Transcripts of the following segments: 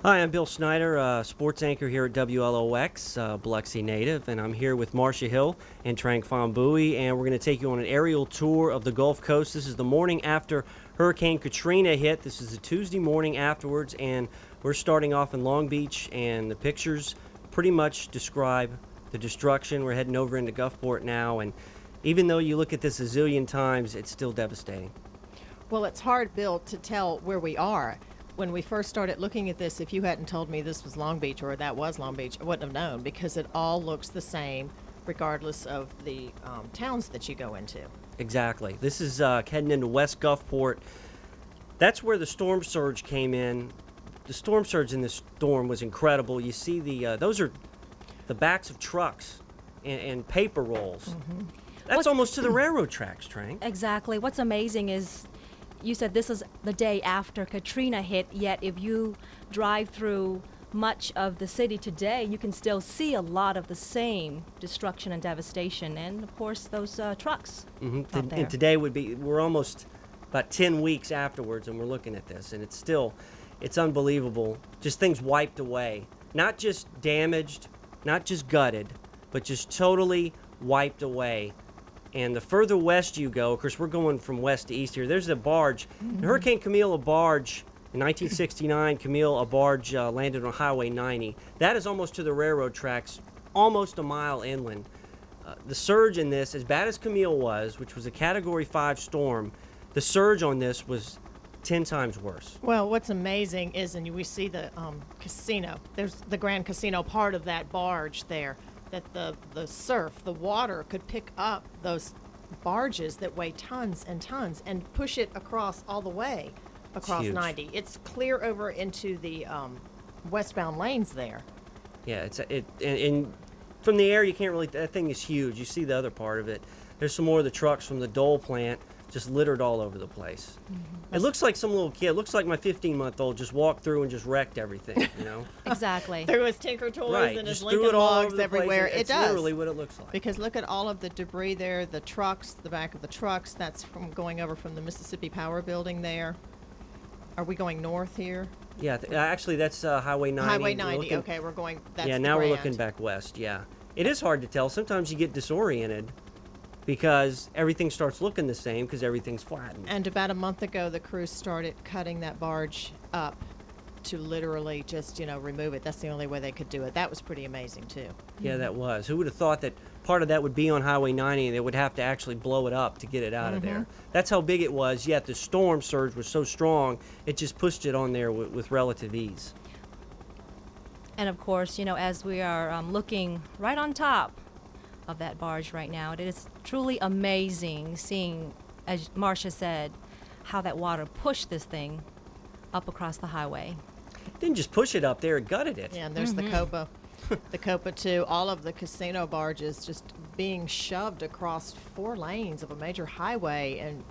Hi, I'm Bill Snyder, sports anchor here at WLOX, Biloxi native, and I'm here with Marcia Hill and Trang Pham Bui, and we're going to take you on an aerial tour of the Gulf Coast. This is the morning after Hurricane Katrina hit. This is a Tuesday morning afterwards, and we're starting off in Long Beach, and the pictures pretty much describe the destruction. We're heading over into Gulfport now, and even though you look at this a zillion times, it's still devastating. Well, it's hard, Bill, to tell where we are. When we first started looking at this, if you hadn't told me this was Long Beach or that was Long Beach, I wouldn't have known, because it all looks the same regardless of the towns that you go into. Exactly. This is heading into West Gulfport. That's where the storm surge came in. The storm surge in this storm was incredible. You see those are the backs of trucks and paper rolls. Mm-hmm. That's almost to the railroad tracks, Trang. Exactly. What's amazing is you said this is the day after Katrina hit, yet if you drive through much of the city today, you can still see a lot of the same destruction and devastation, and of course those trucks out there. And today we're almost about 10 weeks afterwards, and we're looking at this, and it's unbelievable. Just things wiped away. Not just damaged, not just gutted, but just totally wiped away. And the further west you go, of course, we're going from west to east here. There's a barge. Mm-hmm. Hurricane Camille, a barge. In 1969, Camille, a barge landed on Highway 90. That is almost to the railroad tracks, almost a mile inland. The surge in this, as bad as Camille was, which was a Category 5 storm, the surge on this was 10 times worse. Well, what's amazing is, and we see the casino, there's the Grand Casino part of that barge there, that the surf, the water could pick up those barges that weigh tons and tons and push it across all the way across 90. It's clear over into the westbound lanes there. Yeah, and from the air you can't really. That thing is huge. You see the other part of it. There's some more of the trucks from the Dole plant just littered all over the place. Mm-hmm. It looks like some little kid. It looks like my 15-month-old just walked through and just wrecked everything. You know. Exactly. Through his Tinker Toys right. and his just Lincoln Logs everywhere. It does. Literally what it looks like. Because look at all of the debris there. The trucks, the back of the trucks. That's from going over from the Mississippi Power Building there. Are we going north here? Yeah, actually that's Highway 90. Highway 90. Okay, we're going. That's yeah, now we're looking back west. Yeah, it is hard to tell. Sometimes you get disoriented because everything starts looking the same because everything's flattened. And about a month ago, the crew started cutting that barge up to literally just, remove it. That's the only way they could do it. That was pretty amazing, too. Yeah, that was. Who would have thought that part of that would be on Highway 90 and they would have to actually blow it up to get it out of there? That's how big it was, yet the storm surge was so strong, it just pushed it on there with relative ease. And of course, as we are looking right on top of that barge right now, it is truly amazing seeing, as Marcia said, how that water pushed this thing up across the highway. It didn't just push it up there, it gutted it. Yeah, and there's the Copa. The Copa, too. All of the casino barges just being shoved across 4 lanes of a major highway, and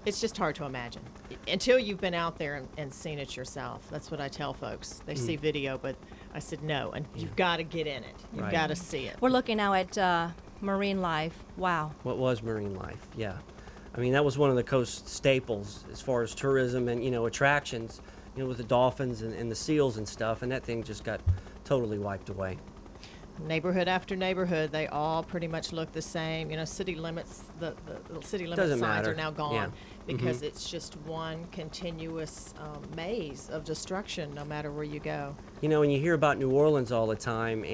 it's just hard to imagine until you've been out there and seen it yourself. That's what I tell folks. They see video, but I said no, and you've got to get in it. You've got to see it. We're looking now at marine life. Wow. What was marine life? Yeah. I mean, that was one of the coast staples as far as tourism and, attractions, with the dolphins and the seals and stuff, and that thing just got totally wiped away. Neighborhood after neighborhood, they all pretty much look the same. City limits, the city limit Doesn't signs matter. are now gone. Yeah. Because it's just one continuous maze of destruction no matter where you go. And you hear about New Orleans all the time,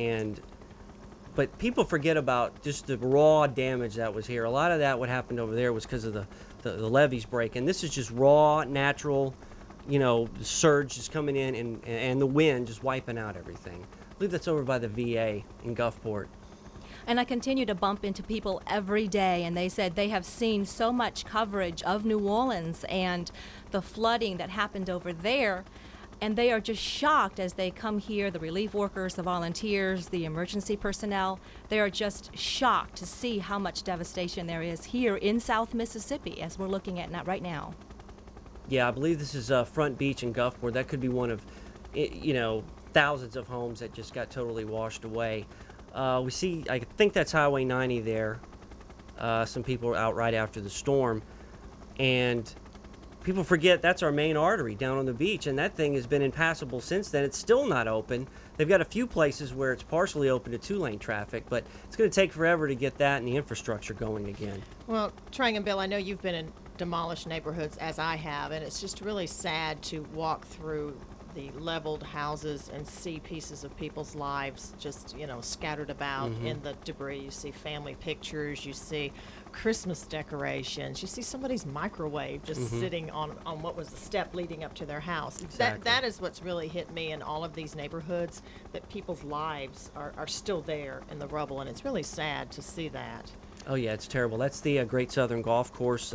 but people forget about just the raw damage that was here. A lot of that, what happened over there, was because of the levees breaking. This is just raw, natural, the surge just coming in and the wind just wiping out everything. I believe that's over by the VA in Gulfport. And I continue to bump into people every day, and they said they have seen so much coverage of New Orleans and the flooding that happened over there, and they are just shocked as they come here, the relief workers, the volunteers, the emergency personnel. They are just shocked to see how much devastation there is here in South Mississippi, as we're looking at right now. Yeah, I believe this is Front Beach in Gulfport. That could be one of, thousands of homes that just got totally washed away. We see, I think that's Highway 90 there. Some people are out right after the storm. And people forget that's our main artery down on the beach, and that thing has been impassable since then. It's still not open. They've got a few places where it's partially open to two-lane traffic, but it's going to take forever to get that and the infrastructure going again. Well, Trang and Bill, I know you've been in demolished neighborhoods as I have, and it's just really sad to walk through the leveled houses and see pieces of people's lives just, scattered about in the debris. You see family pictures, you see Christmas decorations, you see somebody's microwave just sitting on what was the step leading up to their house. Exactly. That is what's really hit me in all of these neighborhoods, that people's lives are still there in the rubble, and it's really sad to see that. Oh yeah, it's terrible. That's the Great Southern Golf Course.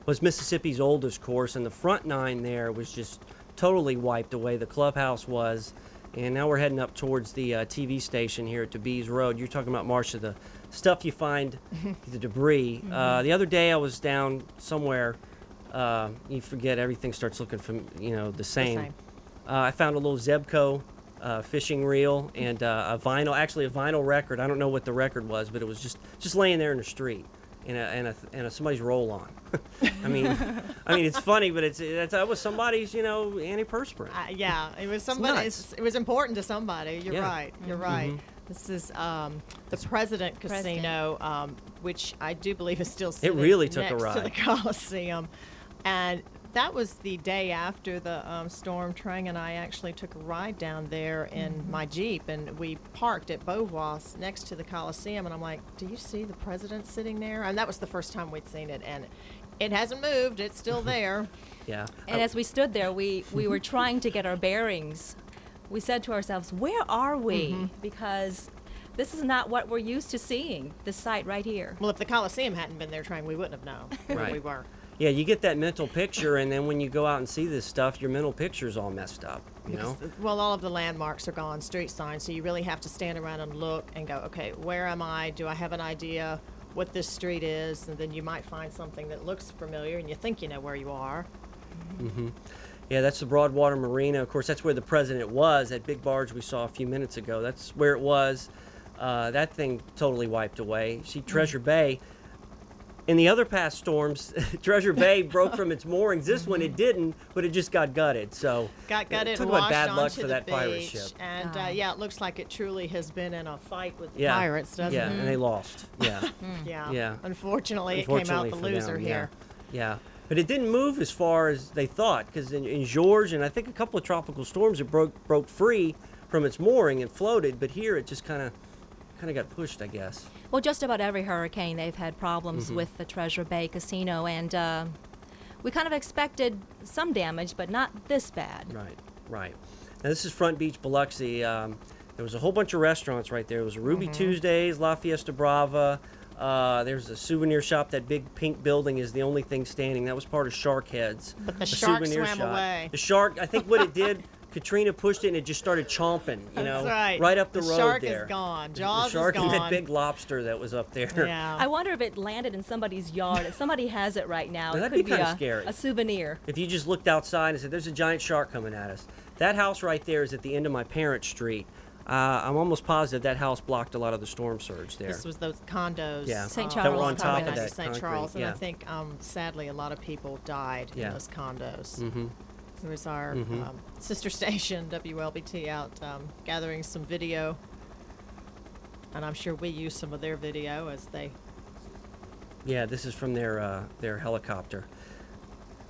Was Mississippi's oldest course, and the front nine there was just totally wiped away. The clubhouse was, and now we're heading up towards the TV station here at DeBees Road. You're talking about, Marcia, the stuff you find, the debris. The other day I was down somewhere. You forget, everything starts looking the same. I found a little Zebco fishing reel and a vinyl record. I don't know what the record was, but it was just laying there in the street. And somebody's roll-on. I mean, it's funny, but that was somebody's, antiperspirant. Yeah, it was somebody. It was important to somebody. You're right. You're right. This is the President Casino, which I do believe is still sitting really took a next ride to the Coliseum, and that was the day after the storm. Trang and I actually took a ride down there in my Jeep, and we parked at Beauvois next to the Coliseum, and I'm like, do you see the president sitting there? And that was the first time we'd seen it, and it hasn't moved. It's still there. Yeah. And as we stood there, we were trying to get our bearings. We said to ourselves, where are we? Because this is not what we're used to seeing, this site right here. Well, if the Coliseum hadn't been there, Trang, we wouldn't have known where we were. Yeah, you get that mental picture, and then when you go out and see this stuff, your mental picture's all messed up, Well, all of the landmarks are gone, street signs, so you really have to stand around and look and go, okay, where am I? Do I have an idea what this street is? And then you might find something that looks familiar, and you think you know where you are. Yeah, that's the Broadwater Marina. Of course, that's where the president was, that big barge we saw a few minutes ago. That's where it was. That thing totally wiped away. See, Treasure Bay. In the other past storms, Treasure Bay broke from its moorings. This one, it didn't, but it just got gutted. So got gutted, talk washed about bad luck onto for the that pirate beach, ship. And it looks like it truly has been in a fight with the pirates, doesn't Yeah, it? and they lost. Yeah. Yeah. Unfortunately, it came out the loser here. Yeah. But it didn't move as far as they thought, because in George and I think a couple of tropical storms, it broke free from its mooring and floated. But here, it just kind of got pushed, I guess. Well, just about every hurricane, they've had problems with the Treasure Bay Casino, and we kind of expected some damage, but not this bad. Right. Now, this is Front Beach, Biloxi. There was a whole bunch of restaurants right there. There was a Ruby Tuesdays, La Fiesta Brava. There's a souvenir shop. That big pink building is the only thing standing. That was part of Shark Heads. But the shark swam away. The shark, I think what it did, Katrina pushed it and it just started chomping, right up the road there. The shark is gone. Jaws is gone. The shark and that big lobster that was up there. Yeah. I wonder if it landed in somebody's yard. If somebody has it right now, Well, it that'd could be kinda scary. a souvenir. If you just looked outside and said, there's a giant shark coming at us. That house right there is at the end of my parents' street. I'm almost positive that house blocked a lot of the storm surge there. This was those condos. Yeah. St. That were Charles on top of condos. that St. concrete, Charles, and yeah. I think sadly a lot of people died in those condos. There was our sister station WLBT out gathering some video, and I'm sure we used some of their video as they. Yeah, this is from their helicopter.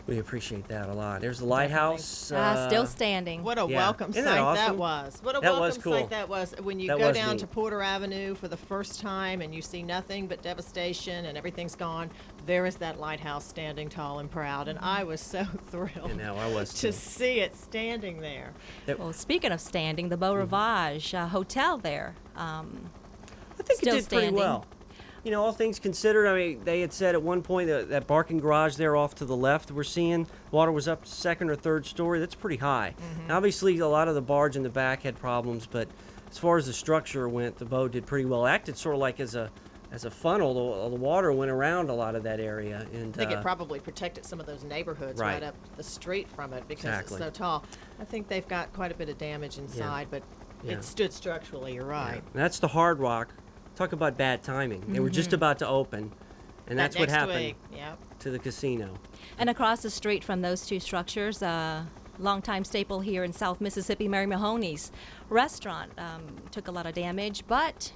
We appreciate that a lot. There's the lighthouse. Still standing. What a welcome Isn't sight that awesome? that was. What a That welcome was cool. sight that was. When you That go was down neat. to Porter Avenue for the first time and you see nothing but devastation and everything's gone, there is that lighthouse standing tall and proud. And I was so thrilled I know, I was to too. see it standing there. Well, speaking of standing, the Beau Rivage Hotel there. I think Still it did pretty standing. well. All things considered, I mean, they had said at one point that parking garage there off to the left we're seeing, water was up second or third story. That's pretty high. Obviously, a lot of the barge in the back had problems, but as far as the structure went, the boat did pretty well. It acted sort of like as a funnel. The water went around a lot of that area. And I think it probably protected some of those neighborhoods right up the street from it because it's so tall. I think they've got quite a bit of damage inside, but it stood structurally, you're right. And that's the Hard Rock. Talk about bad timing. They were just about to open, And that's what next happened week. Yep. to the casino. And across the street from those two structures, longtime staple here in South Mississippi, Mary Mahoney's restaurant took a lot of damage, but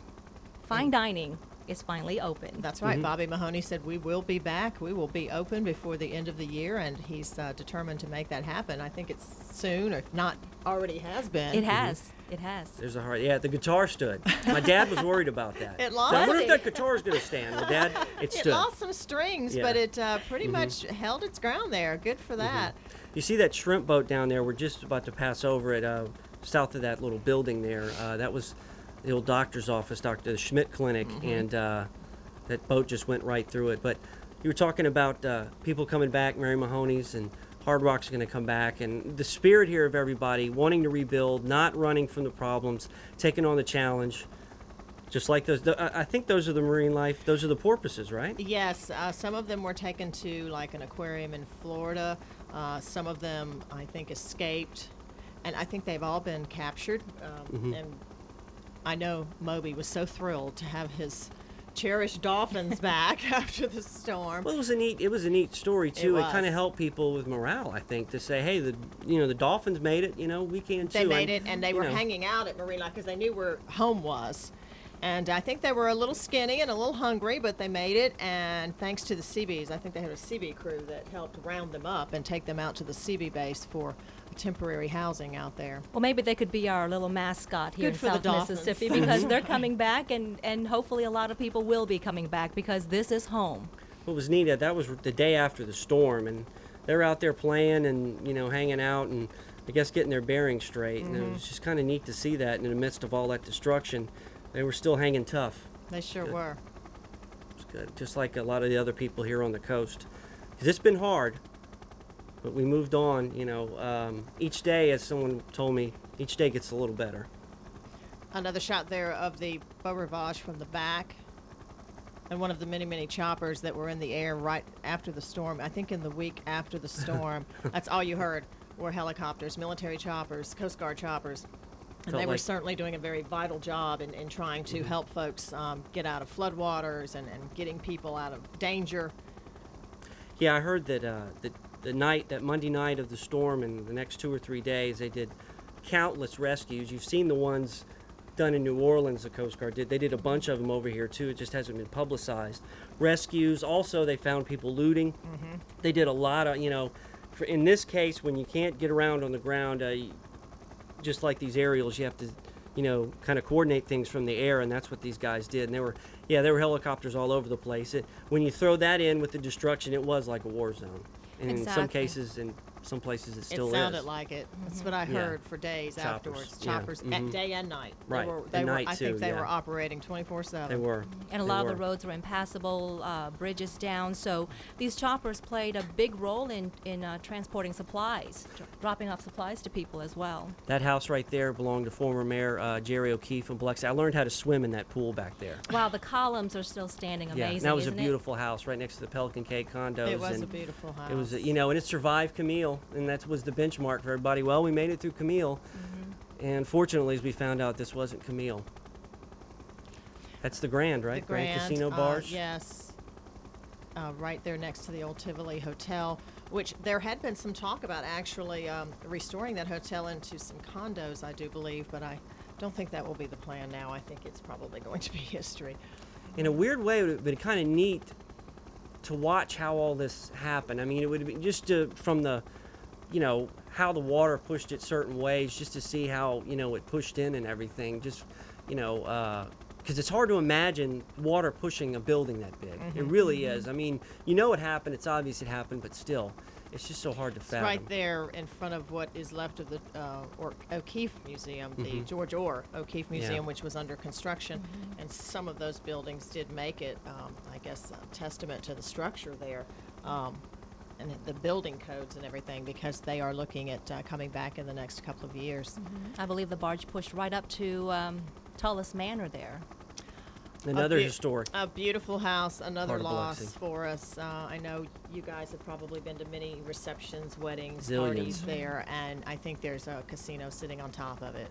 fine dining is finally open. That's right. Bobby Mahoney said we will be back. We will be open before the end of the year, and he's determined to make that happen. I think it's soon, or if not already has been. It has. It has. There's a hard, yeah, the guitar stood. My dad was worried about that. It So I wonder lost if that guitar's going to stand. Well, Dad, it It stood. lost some strings, Yeah. but it pretty much held its ground there. Good for that. You see that shrimp boat down there? We're just about to pass over it, south of that little building there. That was the old doctor's office, Dr. Schmidt Clinic, and that boat just went right through it. But you were talking about people coming back, Mary Mahoney's, and Hard Rock's going to come back, and the spirit here of everybody wanting to rebuild, not running from the problems, taking on the challenge. Just like those, I think those are the marine life, those are the porpoises, right? Yes, some of them were taken to like an aquarium in Florida. Some of them, I think, escaped, and I think they've all been captured. And I know Moby was so thrilled to have his cherished dolphins back after the storm. Well, it was a neat story too. It was. kind of helped people with morale, I think, to say, hey, the dolphins made it. We can too. They made it, and they you were know, hanging out at Marine Life because they knew where home was. And I think they were a little skinny and a little hungry, but they made it. And thanks to the Seabees, I think they had a Seabee crew that helped round them up and take them out to the Seabee base for temporary housing out there. Well, maybe they could be our little mascot here Good in for the South dolphins. Mississippi because they're coming back, and hopefully a lot of people will be coming back because this is home. What was neat, that was the day after the storm, and they're out there playing and hanging out and I guess getting their bearings straight. And it was just kind of neat to see that in the midst of all that destruction, they were still hanging tough. They sure Good. were. It was good, just like a lot of the other people here on the coast. 'Cause it's been hard, but we moved on. Each day, as someone told me, each day gets a little better. Another shot there of the Beau Rivage from the back, and one of the many, many choppers that were in the air right after the storm. I think in the week after the storm, that's all you heard were helicopters, military choppers, Coast Guard choppers. And Felt they were like- certainly doing a very vital job in trying to help folks get out of floodwaters and getting people out of danger. Yeah, I heard that that Monday night of the storm and the next 2 or 3 days, they did countless rescues. You've seen the ones done in New Orleans, the Coast Guard did. They did a bunch of them over here, too. It just hasn't been publicized. Rescues. Also, they found people looting. They did a lot of, in this case, when you can't get around on the ground, just like these aerials, you have to, kind of coordinate things from the air, and that's what these guys did. And there were helicopters all over the place. When you throw that in with the destruction, it was like a war zone. And in some Exactly. cases, in some places, it still It sounded is. like it. That's what I Yeah. heard for days Choppers, afterwards. yeah. Choppers at day and night. Right, They at were, night I think too, they yeah. were operating 24/7. They were. And a They lot were. of the roads were impassable, bridges down. So these choppers played a big role in transporting supplies, dropping off supplies to people as well. That house right there belonged to former Mayor Jerry O'Keefe in Biloxi. I learned how to swim in that pool back there. Wow, the columns are still standing. Yeah, Amazing, and that was a isn't it? beautiful house right next to the Pelican Cay condos. It was and a beautiful house. It was, and it survived Camille, and that was the benchmark for everybody. Well, we made it through Camille, and fortunately, as we found out, this wasn't Camille. That's the Grand, right? The Grand Casino Barge. Yes. Right there next to the old Tivoli Hotel, which there had been some talk about actually restoring that hotel into some condos, I do believe, but I don't think that will be the plan now. I think it's probably going to be history. In a weird way, it would have been kind of neat to watch how all this happened. I mean, it would have been just from the, how the water pushed it certain ways, just to see how, it pushed in and everything. Just, because it's hard to imagine water pushing a building that big. It really is. I mean, it happened. It's obvious it happened, but still, it's just so hard to It's fathom. right there in front of what is left of the O'Keefe Museum, the George Orr O'Keefe Museum, which was under construction. And some of those buildings did make it, I guess, a testament to the structure there and the building codes and everything, because they are looking at coming back in the next couple of years. I believe the barge pushed right up to Tullis Manor there. Another beau- historic. A beautiful house, another Part of loss Biloxi. for us. I know you guys have probably been to many receptions, weddings, Zillions. parties there, and I think there's a casino sitting on top of it.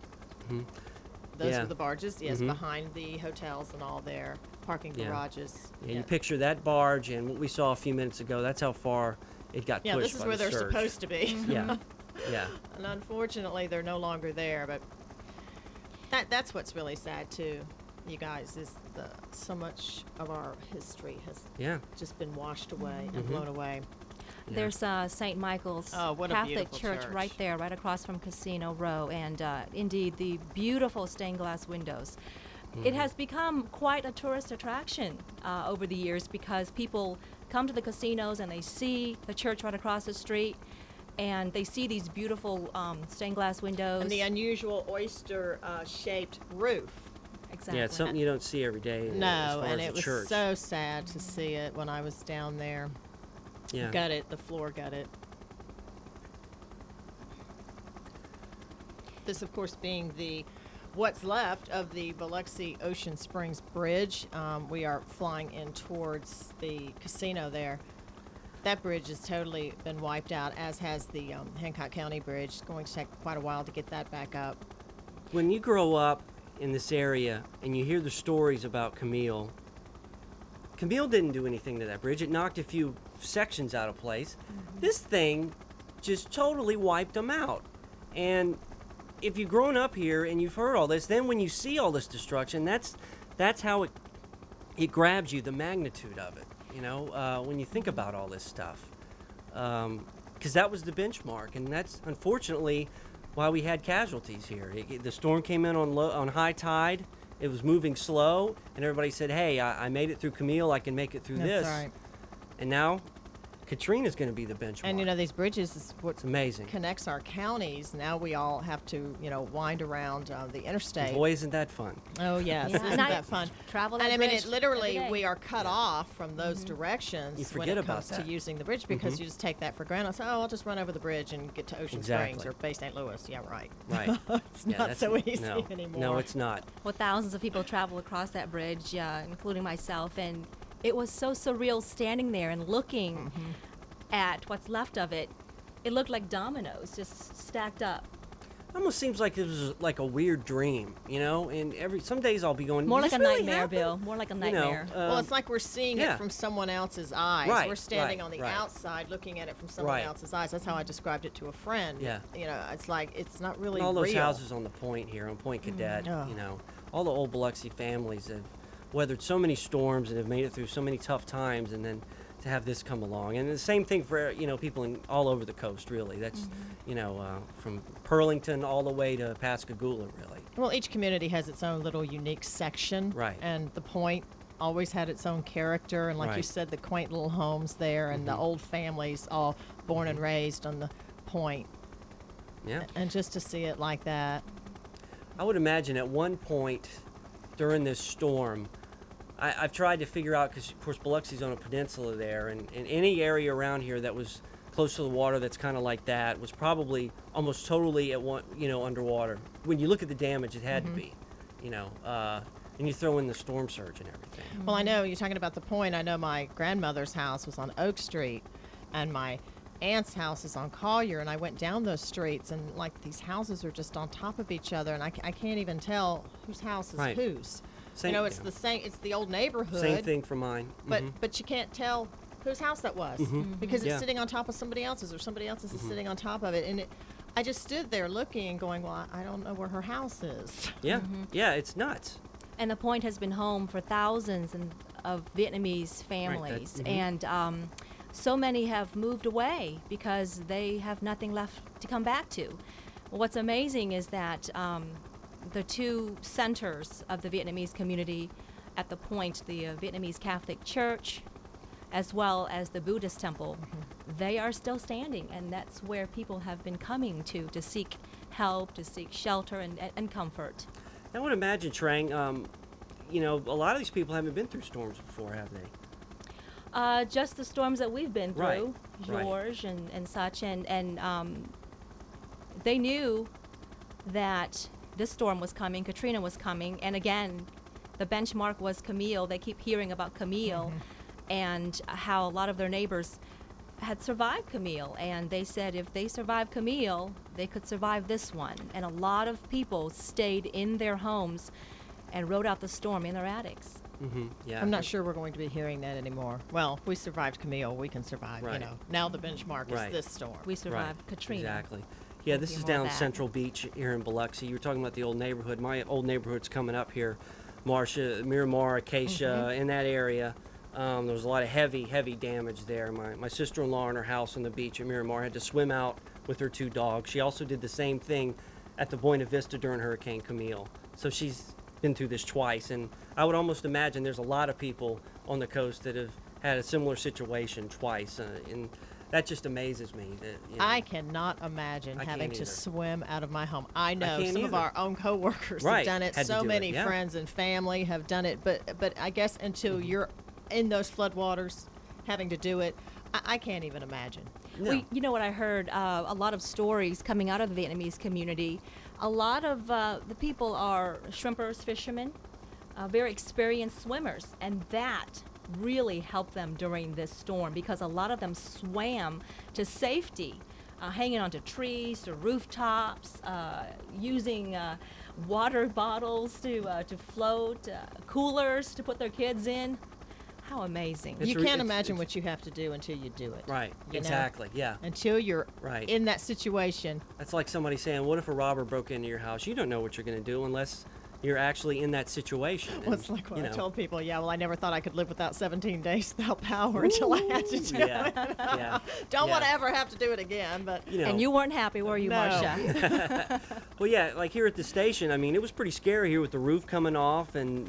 those Yeah. were the barges, yes, Mhm. behind the hotels and all there, parking Yeah. garages. Yeah, you picture that barge and what we saw a few minutes ago. That's how far it got Yeah, pushed this is by where the they're surge. supposed to be. Yeah, yeah, And unfortunately, they're no longer there. But that's what's really sad too, you guys, is so much of our history has yeah. just been washed away and Mhm. blown away. Yeah. There's St. Michael's Oh, what a Catholic beautiful church church. right there, right across from Casino Row, and indeed the beautiful stained glass windows. It has become quite a tourist attraction over the years because people come to the casinos and they see the church right across the street, and they see these beautiful stained glass windows. And the unusual oyster-shaped roof. Exactly. Yeah, it's something you don't see every day. As No, far and as it a was church. so sad to see it when I was down there. Yeah. Gutted, the floor gutted. This, of course, being what's left of the Biloxi Ocean Springs Bridge. We are flying in towards the casino there. That bridge has totally been wiped out, as has the Hancock County Bridge. It's going to take quite a while to get that back up. When you grow up in this area and you hear the stories about Camille didn't do anything to that bridge. It knocked a few sections out of place. This thing just totally wiped them out. And if you've grown up here and you've heard all this, then when you see all this destruction, that's how it grabs you, the magnitude of it. You know, when you think about all this stuff, because that was the benchmark, and that's unfortunately why we had casualties here. The storm came in on high tide. It was moving slow, and everybody said, "Hey, I made it through Camille. I can make it through this." That's right. And now, Katrina's going to be the benchmark. And, you know, these bridges is what it's amazing. connects our counties. Now we all have to, wind around the interstate. Boy, isn't that fun? Oh, yes. Yeah, Isn't and I that fun? travel that And I mean, bridge it literally, every day. we are cut off from those directions You when forget it about comes to that. using the bridge because you just take that for granted. So, I'll just run over the bridge and get to Ocean Exactly. Springs or Bay St. Louis. Yeah, right. Right. It's Yeah, not that's- so easy no. anymore. No, it's not. Well, thousands of people travel across that bridge, including myself, and it was so surreal standing there and looking at what's left of it. It looked like dominoes just stacked up. Almost seems like it was like a weird dream, you know. And some days I'll be going, More "Did like a this really nightmare, happen?" Bill. More like a You know, nightmare. Well, it's like we're seeing yeah. it from someone else's eyes. Right, We're standing right, on the right. outside looking at it from someone Right. else's eyes. That's how I described it to a friend. Yeah. You know, it's like it's not really And all those real. houses on the point here, on Point Cadet, Oh. you know, all the old Biloxi families have weathered so many storms and have made it through so many tough times, and then to have this come along. And the same thing for, people all over the coast, really. That's, from Pearlington all the way to Pascagoula, really. Well, each community has its own little unique section. Right. And the point always had its own character. And like you Right. said, the quaint little homes there and the old families all born and raised on the point. Yeah. And just to see it like that. I would imagine at one point during this storm, I've tried to figure out, because of course Biloxi's on a peninsula there, and any area around here that was close to the water that's kind of like that was probably almost totally underwater. When you look at the damage, it had to be, and you throw in the storm surge and everything. Well, I know you're talking about the point. I know my grandmother's house was on Oak Street, and my aunt's house is on Collier, and I went down those streets, and like these houses are just on top of each other, and I can't even tell whose house is Right. whose. Same- It's yeah. the same. It's the old neighborhood. Same thing for mine. But you can't tell whose house that was because it's Yeah. sitting on top of somebody else's, or somebody else's is sitting on top of it, and I just stood there looking and going, well, I don't know where her house is. Yeah, yeah, it's nuts. And the point has been home for thousands of Vietnamese families. mhm. And so many have moved away because they have nothing left to come back to. What's amazing is that the two centers of the Vietnamese community at the point, the Vietnamese Catholic Church, as well as the Buddhist temple, they are still standing, and that's where people have been coming to seek help, to seek shelter and comfort. I would imagine, Trang, a lot of these people haven't been through storms before, have they? Just the storms that we've been Right, through, right. George and such, and they knew that this storm was coming, Katrina was coming, and again, the benchmark was Camille. They keep hearing about Camille and how a lot of their neighbors had survived Camille, and they said if they survived Camille, they could survive this one. And a lot of people stayed in their homes and rode out the storm in their attics. Yeah. I'm not sure we're going to be hearing that anymore. Well, if we survived Camille, we can survive, Right. Now the benchmark Right. is this storm. We survived Right. Katrina. Exactly. Yeah, Won't this be is more of down that. Central Beach here in Biloxi. You were talking about the old neighborhood. My old neighborhood's coming up here. Marcia, Miramar, Acacia, in that area. There was a lot of heavy damage there. My sister-in-law in her house on the beach at Miramar had to swim out with her 2 dogs. She also did the same thing at the Buena Vista during Hurricane Camille. So she's been through this twice, and I would almost imagine there's a lot of people on the coast that have had a similar situation twice, and that just amazes me. That, I cannot imagine I having can't to either. swim out of my home. I know can't some of either. our own coworkers Right. have done it. Had to So do it, many yeah. friends and family have done it. But I guess until you're in those floodwaters having to do it, I can't even imagine. No. Well, you know what I heard? A lot of stories coming out of the Vietnamese community. A lot of the people are shrimpers, fishermen, very experienced swimmers, and that really helped them during this storm because a lot of them swam to safety, hanging onto trees, to rooftops, using water bottles to float, coolers to put their kids in. How amazing. It's You re- can't it's- imagine it's- what you have to do until you do it. Right, you know? exactly, yeah. Until you're Right. in that situation. That's like somebody saying, what if a robber broke into your house? You don't know what you're going to do unless you're actually in that situation. Well, And, it's like when you I know, told people, yeah, well, I never thought I could live without 17 days without power until I had to do yeah, it. yeah. Don't yeah. want to ever have to do it again, but You know, And you weren't happy, were you, No. Marcia? well, yeah, like here at the station, I mean, it was pretty scary here with the roof coming off and,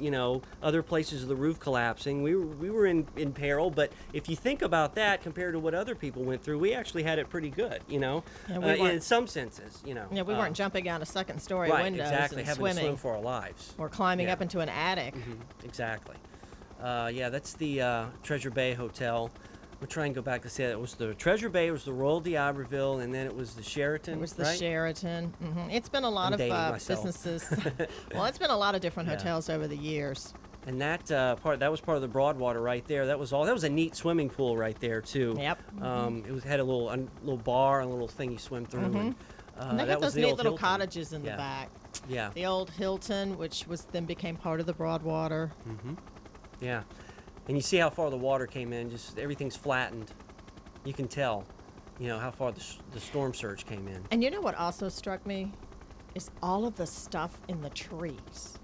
other places of the roof collapsing. We were in peril, but if you think about that compared to what other people went through, we actually had it pretty good, Yeah, we in weren't- some senses, we weren't jumping out of second-story right, windows exactly, and having swimming to swim for our lives. or climbing Yeah. up into an attic. Exactly. Yeah, that's the Treasure Bay Hotel. We'll try and go back to say that it was the Treasure Bay, it was the Royal d'Iberville, and then it was the Sheraton. It was the right? Sheraton. It's been a lot I'm of dating myself. businesses. Well, it's been a lot of different Yeah. hotels over the years. And that that was part of the Broadwater right there. That was all. That was a neat swimming pool right there too. Yep. It had a little bar, and a little thing you swim through. And, And they that got was those the neat old little Hilton. cottages in Yeah. the back. Yeah, The old Hilton, which was then became part of the Broadwater. yeah. And you see how far the water came in. Just everything's flattened. You can tell, how far the storm surge came in. And you know what also struck me is all of the stuff in the trees.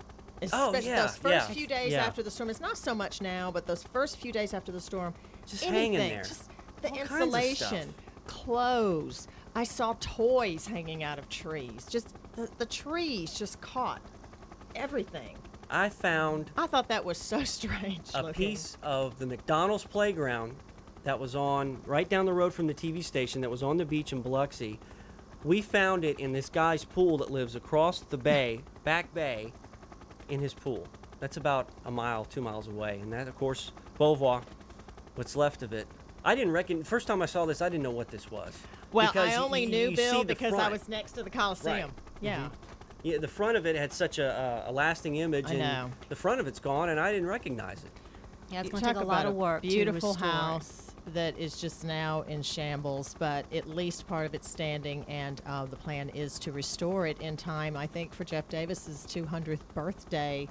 Oh, Especially yeah, those first yeah, few days yeah. after the storm. It's not so much now, but those first few days after the storm, Just anything, hanging there. just the All kinds of insulation, stuff. clothes. I saw toys hanging out of trees. Just the trees just caught everything. I found I thought that was so strange. a looking. piece of the McDonald's playground that was on right down the road from the TV station that was on the beach in Biloxi. We found it in this guy's pool that lives across the bay, back bay, in his pool. That's about 2 miles away. And that, of course, Beauvoir, what's left of it. I didn't reckon, first time I saw this, I didn't know what this was. Well, Because I only you knew, see Bill, the because I front. was next to the Coliseum. Yeah. Yeah, the front of it had such a lasting image, I and know. the front of it's gone, and I didn't recognize it. Yeah, it's You going to talk take a about lot of work beautiful to restore it. house that is just now in shambles, but at least part of it's standing, and the plan is to restore it in time, I think, for Jeff Davis's 200th birthday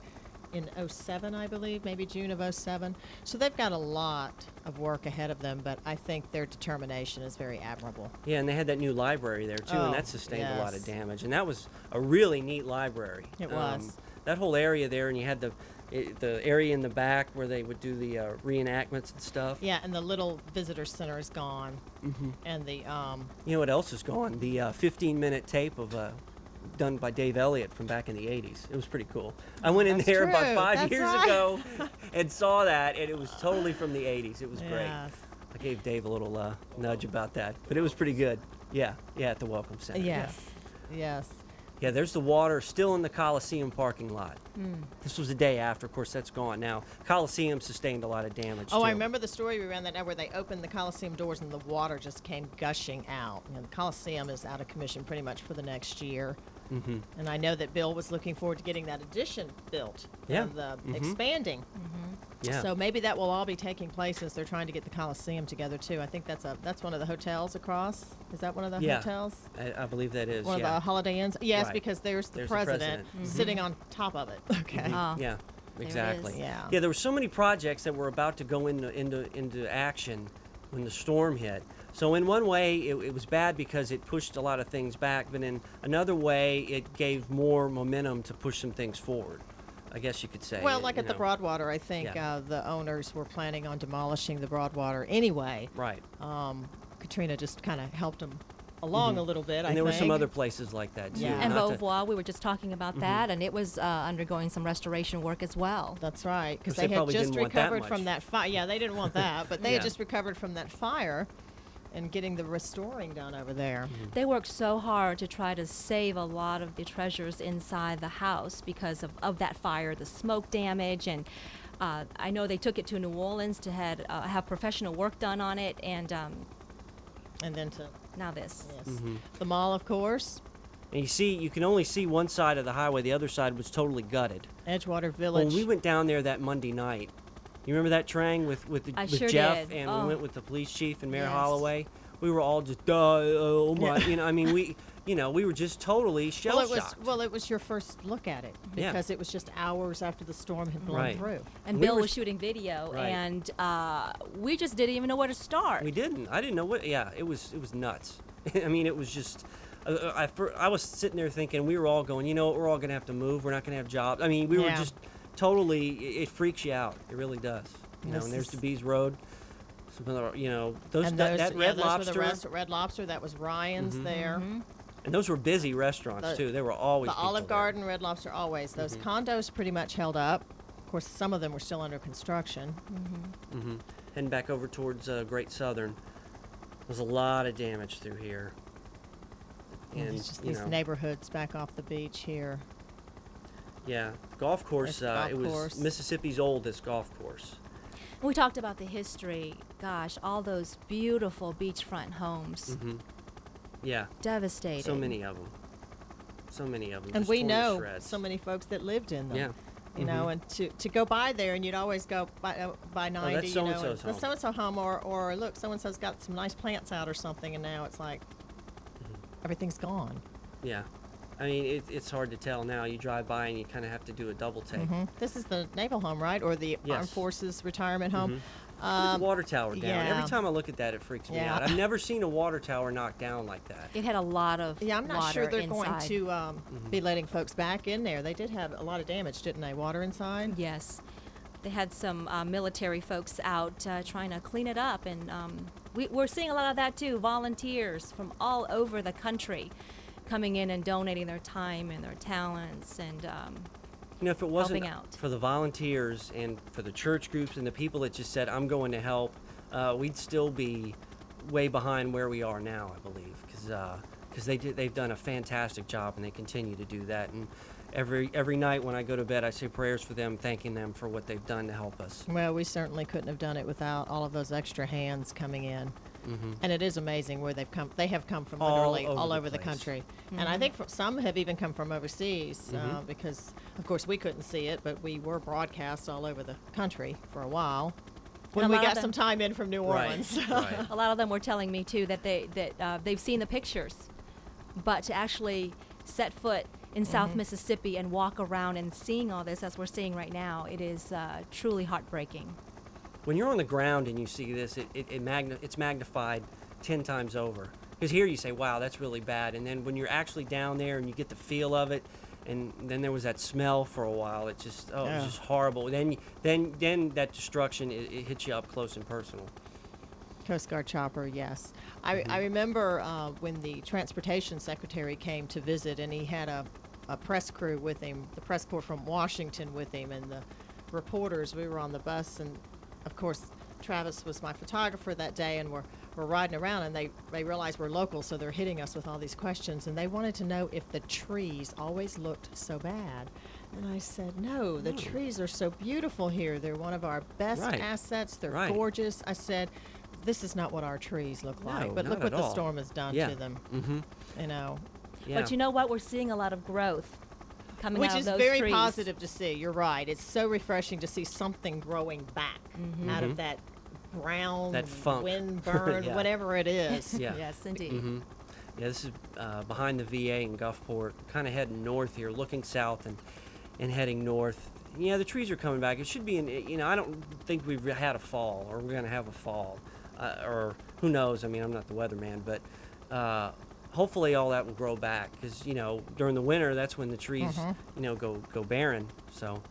in 07, I believe, maybe June of 07. So they've got a lot of work ahead of them, but I think their determination is very admirable. Yeah, and they had that new library there too, Oh, and that sustained a lot of yes. damage. And that was a really neat library. It was. That whole area there, and you had the area in the back where they would do the reenactments and stuff. Yeah, and the little visitor center is gone, Mm-hmm. and the You know what else is gone? The 15-minute tape of done by Dave Elliott from back in the 80s. It was pretty cool. I went in That's there true. about 5 That's years right. ago and saw that, and it was totally from the 80s. It was great. Yes. I gave Dave a little nudge about that, but it was pretty good. Yeah, at the Welcome Center. Yes, yes. Yeah, there's the water still in the Coliseum parking lot. Hmm. This was the day after. Of course, that's gone now. Coliseum sustained a lot of damage, Oh, too. I remember the story we ran that night where they opened the Coliseum doors and the water just came gushing out. You know, the Coliseum is out of commission pretty much for the next year. Mm-hmm. And I know that Bill was looking forward to getting that addition built. Yeah. The expanding. Yeah. So maybe that will all be taking place as they're trying to get the Coliseum together too. I think that's one of the hotels across. Is that one of the Yeah. hotels? I believe that is. One yeah. of the Holiday Inns. Yes, Right. because there's the There's the president, president. sitting on top of it. Okay. Oh, Yeah, it exactly. is. Yeah. Yeah, there were so many projects that were about to go into action when the storm hit. So in one way, it was bad because it pushed a lot of things back, but in another way, it gave more momentum to push some things forward. I guess you could say. Well, like you at the know. Broadwater, I think Yeah. the owners were planning on demolishing the Broadwater anyway. Right. Katrina just kind of helped them along a little bit. And there were some other places like that too. Yeah. And not to- Beauvoir, we were just talking about that, and it was undergoing some restoration work as well. That's right, because Which they they had probably just didn't want that recovered much. from that fire. Yeah, they didn't want that, but they had Yeah. just recovered from that fire and getting the restoring done over there. They worked so hard to try to save a lot of the treasures inside the house because of that fire, the smoke damage, and I know they took it to New Orleans to have professional work done on it, and And then to now this. yes, the mall, of course, And you can only see one side of the highway. The other side was totally gutted. Edgewater When Village. we went down there that Monday night, you remember that Trang with I with sure Jeff, did. and Oh. we went with the police chief and Mayor Yes. Holloway. We were all just, oh my, Yeah. I mean, we were just totally shell shocked. it was your first look at it Yeah. because it was just hours after the storm had blown Right. through. And We Bill were was shooting video, Right. and we just didn't even know where to start. We didn't. I didn't know what. Yeah, it was nuts. I mean, it was just. I was sitting there thinking we were all going. You know, what, we're all gonna have to move. We're not gonna have jobs. I mean, we were Yeah. just totally. It freaks you out. It really does. You know, This and there's is- DeBees Road. Some other, you know, those And that those, Red those Lobster, were the Red Lobster. That was Ryan's there. and those were busy restaurants The- too. They were always The people Olive there. Garden, Red Lobster, always. Those condos pretty much held up. Of course, some of them were still under construction. Heading back over towards Great Southern, there's a lot of damage through here. And It's just you these know, neighborhoods back off the beach here. yeah, the golf course. There's the golf It was course. Mississippi's oldest golf course. We talked about the history. Gosh, all those beautiful beachfront homes. Yeah, Devastating. so many of them. So many of them. And just we torn to know shreds. so many folks that lived in them. Yeah. You know, and to go by there, and you'd always go by 90, that's you know, and so-and-so's the home. so-and-so home, or look, so-and-so's got some nice plants out or something, and now it's like everything's gone. Yeah. I mean, it's hard to tell now. You drive by and you kind of have to do a double take. This is the naval home, right? Or the Armed Yes. Forces retirement home? Look at the water tower down. yeah. Every time I look at that, it freaks me Yeah. out. I've never seen a water tower knocked down like that. It had a lot of Yeah, I'm not water sure they're inside. going to be letting folks back in there. They did have a lot of damage, didn't they? Water inside? Yes. They had some military folks out trying to clean it up, and we're seeing a lot of that too. Volunteers from all over the country coming in and donating their time and their talents, and You know, if it wasn't Helping out. for the volunteers and for the church groups and the people that just said, I'm going to help, we'd still be way behind where we are now, I believe, because they've done a fantastic job and they continue to do that. And every night when I go to bed, I say prayers for them, thanking them for what they've done to help us. Well, we certainly couldn't have done it without all of those extra hands coming in. And it is amazing where they've come. They have come from All literally over all the over the place. country, and I think some have even come from overseas because, of course, we couldn't see it, but we were broadcast all over the country for a while. When a we lot of got them- some time in from New Right, Orleans. right. a lot of them were telling me too that they've seen the pictures, but to actually set foot in South Mississippi and walk around and seeing all this as we're seeing right now, it is truly heartbreaking. When you're on the ground and you see this, it's magnified 10 times over. Because here you say, wow, that's really bad. And then when you're actually down there and you get the feel of it, and then there was that smell for a while, it just, it Yeah. was just horrible. Then that destruction, it hits you up close and personal. Coast Guard chopper, yes. I remember when the transportation secretary came to visit, and he had a press crew with him, the press corps from Washington with him, and the reporters. We were on the bus, and of course, Travis was my photographer that day, and we're riding around, and they realize we're local, so they're hitting us with all these questions, and they wanted to know if the trees always looked so bad. And I said, no, the trees are so beautiful here. They're one of our best Right. assets. They're Right. gorgeous. I said, this is not what our trees look like, No, but look not what at the all. storm has done Yeah. to them. Mm-hmm. You know, Yeah. But you know what? We're seeing a lot of growth coming Which out of is those very trees. positive to see. You're right. It's so refreshing to see something growing back out of that brown, That funk. wind burn, Yeah. whatever it is. Yeah. Yes, indeed. Yeah, this is behind the VA in Gulfport, kind of heading north here, looking south and heading north. Yeah, the trees are coming back. It should be I don't think we've had a fall or we're going to have a fall. Or who knows? I mean, I'm not the weatherman, but hopefully all that will grow back because, during the winter, that's when the trees, go barren. So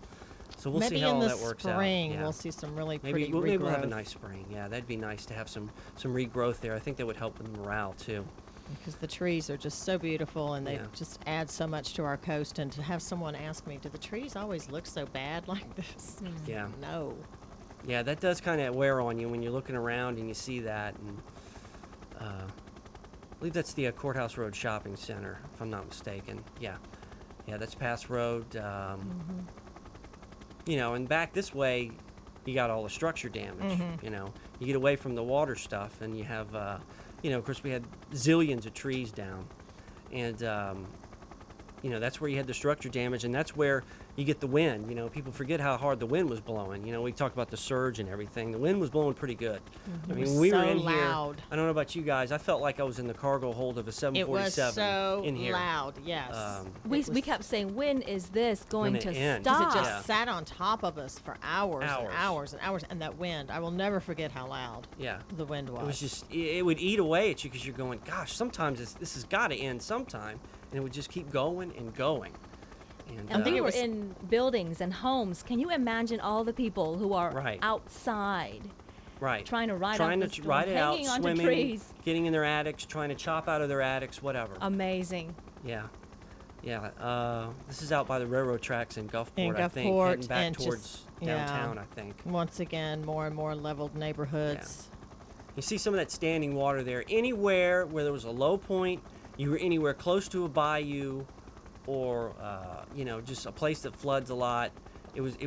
we'll Maybe see how in all the that works spring out. Yeah. we'll see some really Maybe pretty maybe we'll have a regrowth. nice spring. Yeah, that'd be nice to have some regrowth there. I think that would help with morale too. Because the trees are just so beautiful and they Yeah. just add so much to our coast. And to have someone ask me, do the trees always look so bad like this? Yeah. No. Yeah, that does kind of wear on you when you're looking around and you see that. And I believe that's the Courthouse Road Shopping Center, if I'm not mistaken. Yeah, that's Pass Road. And back this way, you got all the structure damage. You get away from the water stuff, and you have, of course, we had zillions of trees down, and that's where you had the structure damage, and that's where you get the wind. People forget how hard the wind was blowing. We talked about the surge and everything. The wind was blowing pretty good. I mean, when we were so in loud. here, I don't know about you guys, I felt like I was in the cargo hold of a It 747 was so in here. loud, yes. We kept saying, when is this going When to it ends. stop? Because it just Yeah. sat on top of us for hours and Hours. hours and hours. And that wind, I will never forget how loud Yeah. the wind was. It was just, it would eat away at you because you're going, gosh, sometimes this has got to end sometime. And it would just keep going and going. And think we it were was- in buildings and homes. Can you imagine all the people who are Right. outside right. trying to ride trying out to the ride storm, it out, hanging onto swimming, trees? getting in their attics, trying to chop out of their attics, whatever. Amazing. Yeah. This is out by the railroad tracks in Gulfport, In I think, Gulfport, heading back and just- towards yeah. downtown, I think. Once again, more and more leveled neighborhoods. You see some of that standing water there. Anywhere where there was a low point, you were anywhere close to a bayou, or just a place that floods a lot. It was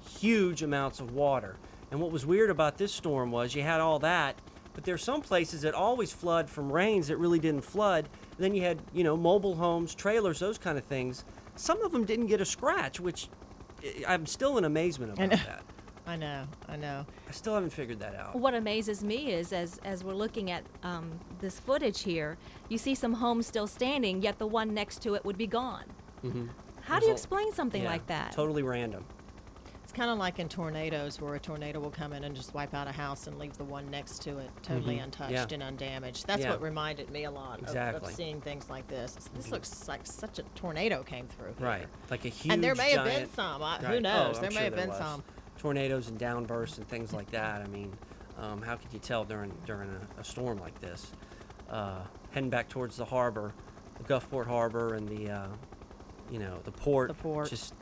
huge amounts of water. And what was weird about this storm was you had all that, but there's some places that always flood from rains that really didn't flood. And then you had mobile homes, trailers, those kind of things. Some of them didn't get a scratch, which I'm still in amazement about that. I know. I still haven't figured that out. What amazes me is as we're looking at this footage here, you see some homes still standing, yet the one next to it would be gone. How do you explain something like that? Totally random. It's kind of like in tornadoes where a tornado will come in and just wipe out a house and leave the one next to it totally untouched Yeah. and undamaged. That's Yeah. what reminded me a lot of Exactly. seeing things like this. This looks like such a tornado came through here. Right. Like a huge And there may have been giant- some. Who Right. knows? Oh, there I'm may sure have there been was. some. Tornadoes and downbursts and things like that. I mean, how could you tell during a storm like this? Heading back towards the harbor, the Gulfport harbor, and the port. The port. Just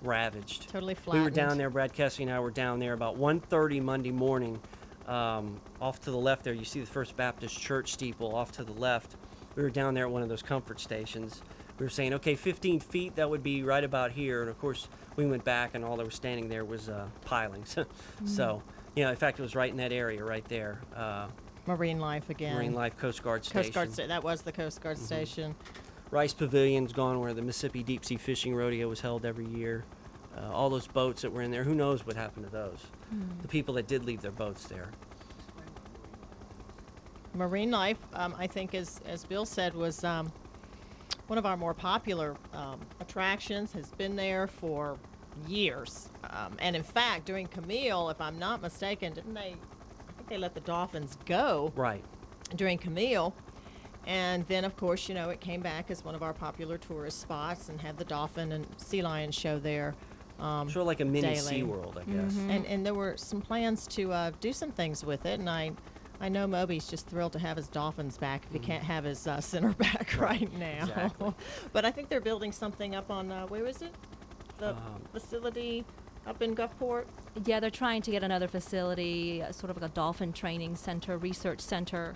ravaged. Totally We were flattened. down there. Brad Kessie and I were down there about 1:30 Monday morning. Off to the left there, you see the First Baptist Church steeple. Off to the left, we were down there at one of those comfort stations. We were saying, okay, 15 feet, that would be right about here. And of course, we went back, and all that was standing there was pilings. So, in fact, it was right in that area, right there. Marine Life again. Marine Life Coast Guard Station. Coast Guard. That was the Coast Guard station. Rice Pavilion's gone, where the Mississippi Deep Sea Fishing Rodeo was held every year. All those boats that were in there, who knows what happened to those? The people that did leave their boats there. Marine Life, I think, as Bill said, was one of our more popular attractions. Has been there for years, and in fact, during Camille, if I'm not mistaken, didn't they? I think they let the dolphins go Right. during Camille, and then of course, it came back as one of our popular tourist spots and had the dolphin and sea lion show there. Sort of like a mini daily. SeaWorld, I guess. And there were some plans to do some things with it, and I know Moby's just thrilled to have his dolphins back if he can't have his center back right now. exactly. But I think they're building something up on, where is it? The facility up in Gulfport? Yeah, they're trying to get another facility, sort of like a dolphin training center, research center.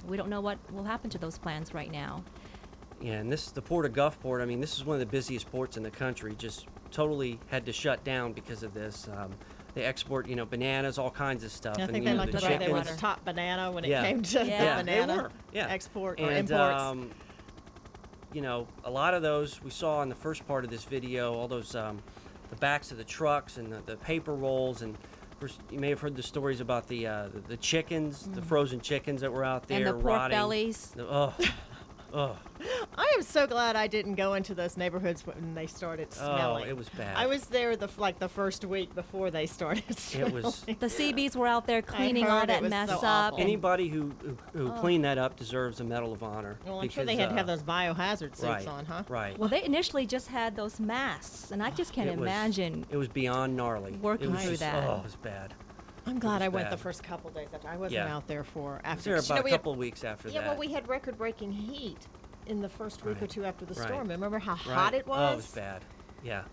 We don't know what will happen to those plans right now. Yeah, and the port of Gulfport, I mean, this is one of the busiest ports in the country, just totally had to shut down because of this. They export, bananas, all kinds of stuff. I and, think you they know, like the to write they were chickens. the top banana when it Yeah. came to Yeah. the banana They were, yeah. export or And, imports. you know, a lot of those we saw in the first part of this video, all those, the backs of the trucks and the paper rolls, and of course, you may have heard the stories about the chickens, the frozen chickens that were out there And the pork rotting. bellies. Oh, I am so glad I didn't go into those neighborhoods when they started smelling. it was bad. I was there the first week before they started smelling. It was. The CBs were out there cleaning heard all it that was mess so up. awful. Anybody who cleaned that up deserves a Medal of Honor. Well, I'm sure they had to have those biohazard suits right, on, huh? Right. Well, they initially just had those masks, and I just can't It was- imagine. It was beyond gnarly. Working it was through just, that. Oh, it was bad. I'm glad I was went the bad. first couple days after. I wasn't Yeah. out there for I was after. there 'cause, about we a had- couple of weeks after Yeah, that. well, we had record-breaking heat in the first week or Right. two after the Right. storm. Remember how Right. hot it was? Oh, it was bad. Yeah.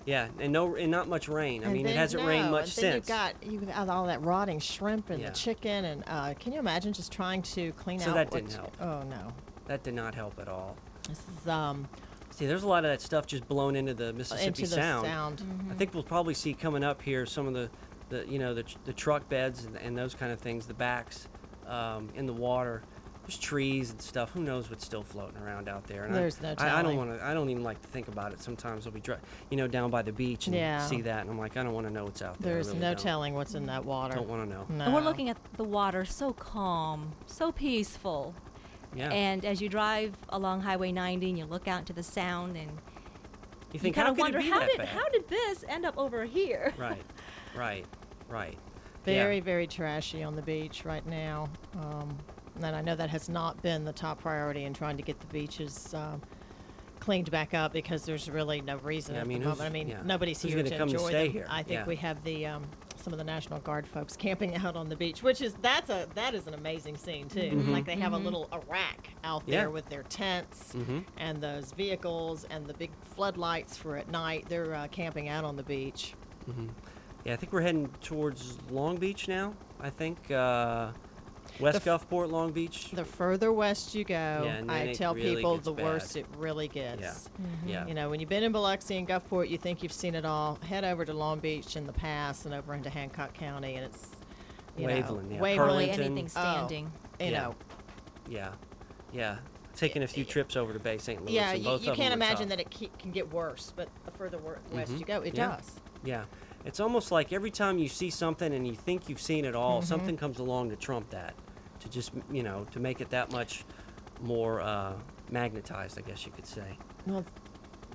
Yeah, and not much rain. I And mean, it then- hasn't rained no, much and then since. you got all that rotting shrimp and Yeah. the chicken, and can you imagine just trying to clean So out? that what didn't help. Oh no, That did not help at all. this is See, there's a lot of that stuff just blown into the Mississippi into the Sound. sound. I think we'll probably see coming up here some of the truck beds and those kind of things, the backs in the water. There's trees and stuff. Who knows what's still floating around out there? And There's no I telling. don't want to. I don't even like to think about it. Sometimes I'll be, down by the beach and Yeah. see that, and I'm like, I don't want to know what's out there. I There's really no don't. telling what's in that water. Don't want to know. No. And we're looking at the water so calm, so peaceful. Yeah. And as you drive along Highway 90 and you look out into the Sound, and you think, kind how of could wonder it be how that did bad? how did this end up over here? Right. Very, Yeah. very trashy on the beach right now. And I know that has not been the top priority in trying to get the beaches cleaned back up, because there's really no reason Yeah, I at mean, the moment. I mean, yeah. nobody's Who's here gonna to come to enjoy stay them. here? I think Yeah. we have the some of the National Guard folks camping out on the beach, which is that is an amazing scene too. Like they have a little rack out Yeah. there with their tents Mhm. and those vehicles and the big floodlights for at night. They're camping out on the beach. Yeah, I think we're heading towards Long Beach now. I think West The Gulfport, Long Beach. The further west you go, and then I it tell really people gets the bad. worse it really gets. Yeah. You know, when you've been in Biloxi and Gulfport, you think you've seen it all. Head over to Long Beach in the pass and over into Hancock County, and it's Waveland, yeah. Waveland, Hardly Burlington. anything standing. you Yeah. know, Yeah. Taking a few trips over to Bay St. Louis. yeah, and both you of them can't were imagine tough. that it can get worse. But the further west you go, it Yeah. does. Yeah. It's almost like every time you see something and you think you've seen it all, something comes along to trump that, to just, to make it that much more magnetized, I guess you could say. Well,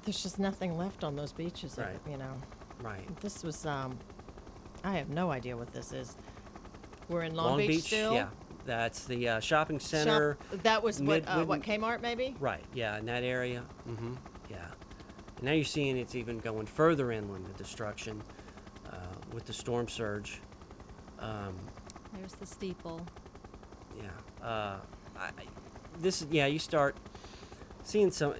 there's just nothing left on those beaches. Right. You know, Right. this was. I have no idea what this is. We're in Long, Long Beach still. yeah. That's the shopping center. That was what Midwood- Kmart maybe. Right, yeah, in that area. Yeah. And now you're seeing it's even going further inland, the destruction with the storm surge. There's the steeple. Yeah. You start seeing some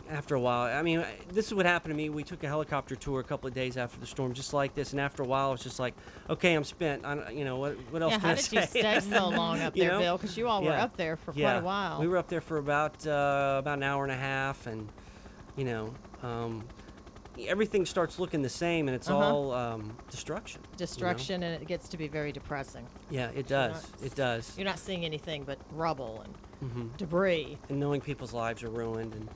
after a while. I mean, this is what happened to me. We took a helicopter tour a couple of days after the storm, just like this, and after a while, it's just like, okay, I'm spent. What else Yeah, can how I did say? you stay so long up You there, know? Bill? Because you all were Yeah. up there for Yeah. quite a while. We were up there for about an hour and a half, and everything starts looking the same, and it's all destruction. Destruction, and it gets to be very depressing. Yeah, it You're does. not- It does. You're not seeing anything but rubble and debris. And knowing people's lives are ruined, and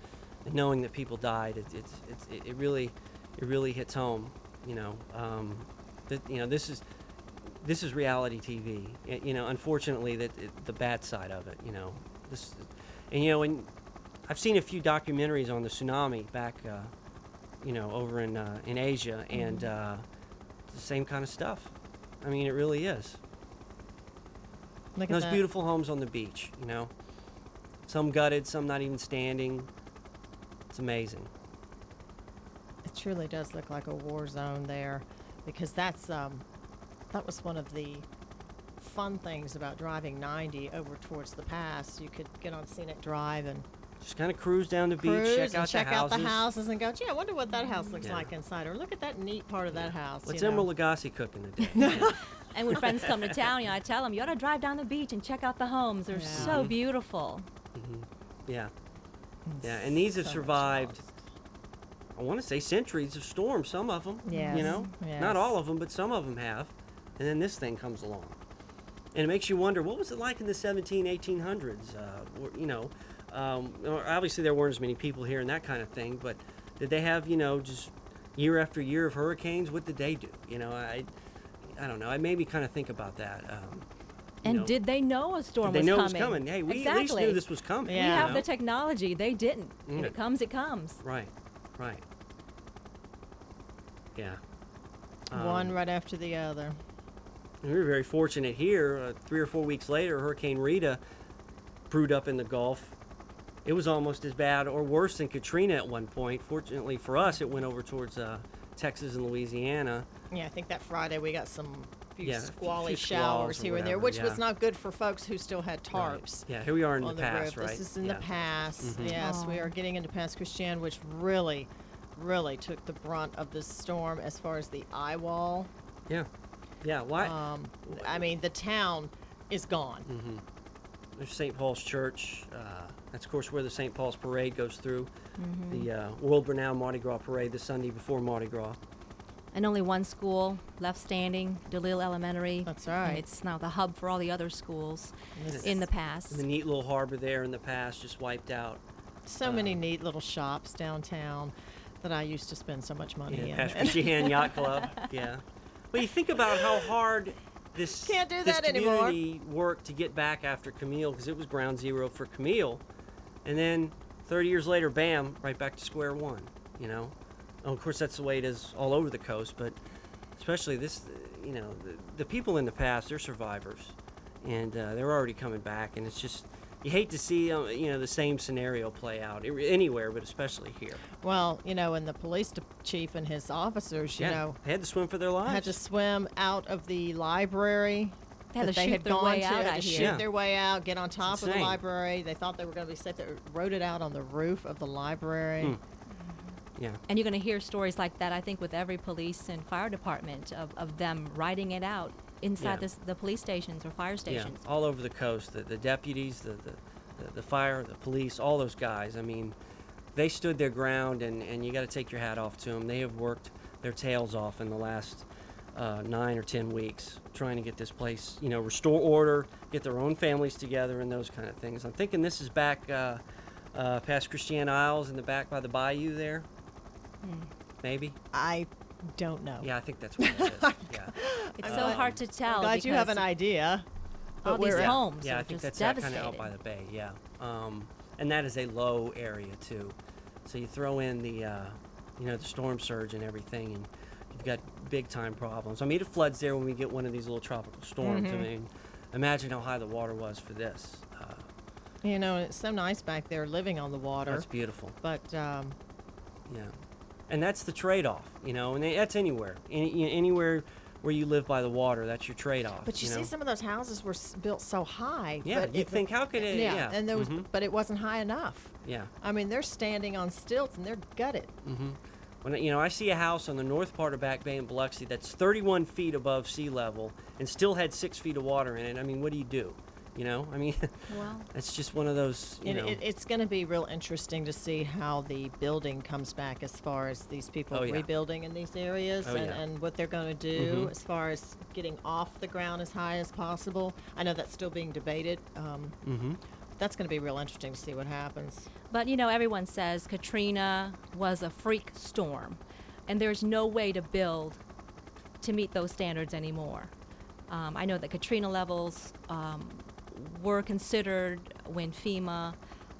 knowing that people died, it really hits home. This is reality TV. Unfortunately, the bad side of it. And I've seen a few documentaries on the tsunami back, over in Asia, and it's the same kind of stuff. I mean, it really is. Look And at those that. beautiful homes on the beach, some gutted, some not even standing. It's amazing. It truly does look like a war zone there, because that was one of the fun things about driving 90 over towards the pass. You could get on Scenic Drive and Just kind of cruise down the cruise beach, and check check out the houses and go, gee, I wonder what that house looks Yeah. like inside, or look at that neat part of that house. What's you know. Emerald Lagasse cooking today? Yeah. And when friends come to town, I tell them, you ought to drive down the beach and check out the homes. They're Yeah. so beautiful. Yeah. Yeah, and these have So much survived, lost. I want to say, centuries of storms, some of them. Yes, yes. Not all of them, but some of them have. And then this thing comes along. And it makes you wonder, what was it like in the 1800s? Obviously, there weren't as many people here and that kind of thing, but did they have, just year after year of hurricanes? What did they do? I don't know. I made me kind of think about that. And did they know a storm did they was know coming? it was coming? Hey, we exactly. at least knew this was coming. Yeah. We have the technology. They didn't. If Mm. it comes, it comes. Right. Yeah. One right after the other. We were very fortunate here. 3 or 4 weeks later, Hurricane Rita brewed up in the Gulf. It was almost as bad or worse than Katrina at one point. Fortunately for us, it went over towards Texas and Louisiana. Yeah, I think that Friday we got some few Yeah, squally few showers squalls or here and there, whatever, which was yeah. not good for folks who still had Right. tarps. Yeah, here we are in On the the past, roof. right? This is in yeah. the past. Mhm. Yes, we Aw. are getting into past Christian, which really took the brunt of this storm as far as the eye wall. Yeah. Yeah. Why? I mean, the town is gone. There's St. Paul's Church. That's, of course, where the St. Paul's Parade goes through. The world-renowned Mardi Gras Parade the Sunday before Mardi Gras. And only one school left standing, DeLille Elementary. That's right. And it's now the hub for all the other schools Yes. in the past. And the neat little harbor there in the past just wiped out. So many neat little shops downtown that I used to spend so much money in. Past Christian Yacht Club. Yeah. Well, you think about how hard this, Can't do this that anymore. community worked to get back after Camille, because it was ground zero for Camille. And then 30 years later, bam, right back to square one, Of course, that's the way it is all over the coast, but especially this, the people in the past, they're survivors. And they're already coming back, and it's just, you hate to see, the same scenario play out anywhere, but especially here. Well, and the police chief and his officers, They had to swim for their lives. had to swim out of the library. They had that to they shoot had their gone way to, out, had I to hear. shoot Yeah. their way out, get on top of the insane. library. They thought they were going to be safe. They wrote it out on the roof of the library. Yeah. And you're going to hear stories like that, I think, with every police and fire department of them writing it out inside Yeah. the police stations or fire stations. Yeah, all over the coast. The deputies, the fire, the police, all those guys. I mean, they stood their ground, and you got to take your hat off to them. They have worked their tails off in the last 9 or 10 weeks trying to get this place, restore order, get their own families together, and those kind of things. I'm thinking this is back past Christian Isles in the back by the bayou there. Maybe. I don't know. Yeah, I think that's what it is. Yeah. It's so hard to tell. I'm glad you have an because idea. all these we're- homes Yeah, are I think just that's that kind devastated. of out by the bay. Yeah, and that is a low area too. So you throw in the the storm surge and everything, and you've got big time problems. I mean, it floods there when we get one of these little tropical storms. I mean, imagine how high the water was for this. It's so nice back there living on the water. That's beautiful. But Yeah, and that's the trade-off. And that's anywhere, anywhere where you live by the water. That's your trade-off. you see, some of those houses were built so high. Yeah, but you'd think, how could it? Yeah, and there was, but it wasn't high enough. yeah. I mean, they're standing on stilts and they're gutted. When I see a house on the north part of Back Bay in Biloxi that's 31 feet above sea level and still had 6 feet of water in it, I mean, what do you do? I mean, Well, it's just one of those. And it's going to be real interesting to see how the building comes back as far as these people Oh, yeah. rebuilding in these areas Oh, yeah. and what they're going to do as far as getting off the ground as high as possible. I know that's still being debated. That's going to be real interesting to see what happens. but everyone says Katrina was a freak storm, and there's no way to build to meet those standards anymore. I know that Katrina levels were considered when FEMA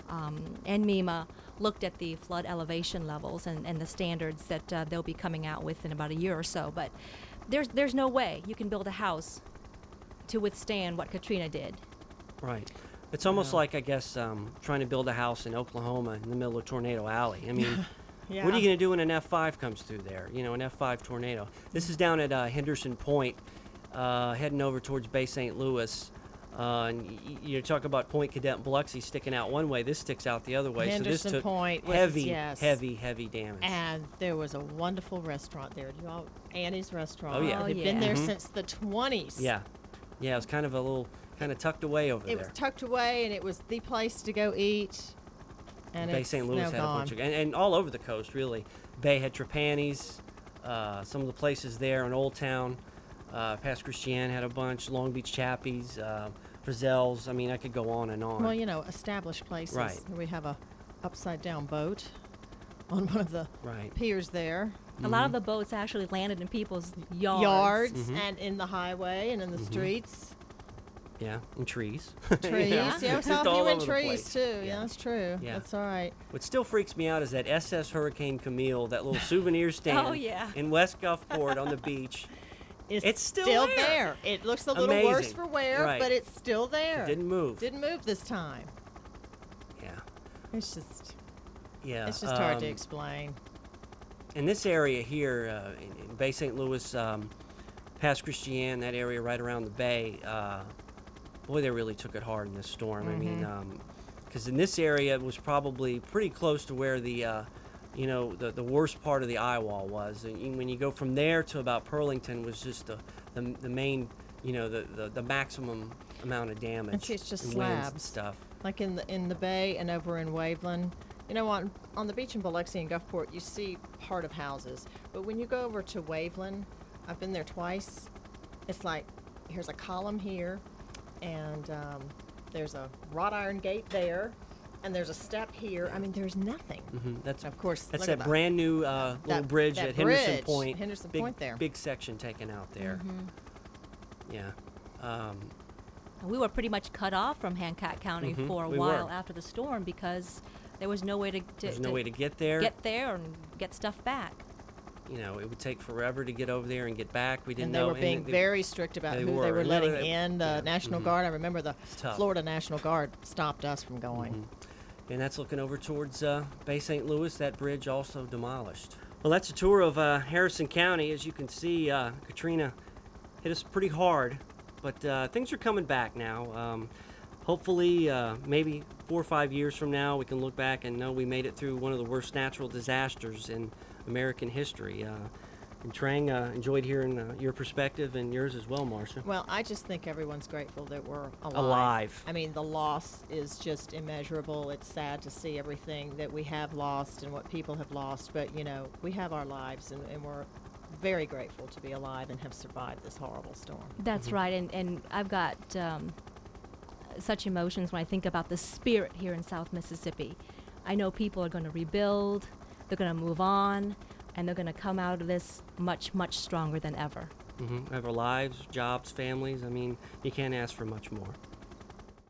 and MEMA looked at the flood elevation levels and the standards that they'll be coming out with in about a year or so. But there's no way you can build a house to withstand what Katrina did. Right. It's almost like, I guess, trying to build a house in Oklahoma in the middle of Tornado Alley. I mean, Yeah. what are you going to do when an F5 comes through there? An F5 tornado. This is down at Henderson Point, heading over towards Bay St. Louis. And you talk about Point Cadet and Biloxi sticking out one way. This sticks out the other way. Henderson so this took Point was- heavy, yes. heavy damage. And there was a wonderful restaurant there. Annie's Restaurant. Oh, yeah. Oh, They've yeah. been there since the 20s. Yeah. Yeah, it was kind of a little, tucked away over It there. was tucked away, and it was the place to go eat. And Bay it's St. Louis now had a gone. bunch of, and all over the coast, really. Bay had Trapani's, some of the places there in Old Town. Past Christian had a bunch, Long Beach Chappies, Frizzell's. I mean, I could go on and on. Well, you know, established places. Right. We have a upside down boat on one of the Right. piers there. A lot of the boats actually landed in people's yards. Mm-hmm. And in the highway and in the streets. Yeah, and trees. Trees. Yeah. Yeah, we Just saw a all few in over the trees place. too. Yeah. Yeah, that's true. Yeah. That's all right. What still freaks me out is that SS Hurricane Camille, that little souvenir stand Oh, yeah. in West Gulfport on the beach. It's still there. there. It looks a little worse Amazing. for wear, Right. but it's still there. It didn't move. Didn't move this time. Yeah. It's just Yeah. hard to explain. In this area here, in Bay St. Louis, past Christiane, that area right around the bay, boy, they really took it hard in this storm. I mean, because in this area it was probably pretty close to where the worst part of the eye wall was. And when you go from there to about Pearlington was just the main, the maximum amount of damage. And see, it's just and winds and slabs. stuff. Like in the bay and over in Waveland. You know, on the beach in Biloxi and Gulfport, you see part of houses. But when you go over to Waveland, I've been there twice. It's like here's a column here, and there's a wrought iron gate there, and there's a step here. I mean, there's nothing. That's Of course, That's look that at brand new little that bridge at Henderson bridge, Point. Henderson big, Point there. Big section taken out there. Yeah. We were pretty much cut off from Hancock County for a we while were. after the storm because there was no way to There's no way to get there. get there and get stuff back. It would take forever to get over there and get back. We didn't And they know. were being very strict about who they were And letting they- in. The yeah, National Guard. I remember the tough. Florida National Guard stopped us from going. And that's looking over towards Bay St. Louis. That bridge also demolished. Well, that's a tour of Harrison County. As you can see, Katrina hit us pretty hard, but things are coming back now. Hopefully, maybe 4 or 5 years from now, we can look back and know we made it through one of the worst natural disasters in American history. And Trang, enjoyed hearing your perspective and yours as well, Marcia. Well, I just think everyone's grateful that we're alive. Alive. I mean, the loss is just immeasurable. It's sad to see everything that we have lost and what people have lost, but, we have our lives, and we're very grateful to be alive and have survived this horrible storm. That's right, and I've got such emotions when I think about the spirit here in South Mississippi. I know people are going to rebuild, they're going to move on, and they're going to come out of this much, much stronger than ever. We have our lives, jobs, families. I mean, you can't ask for much more.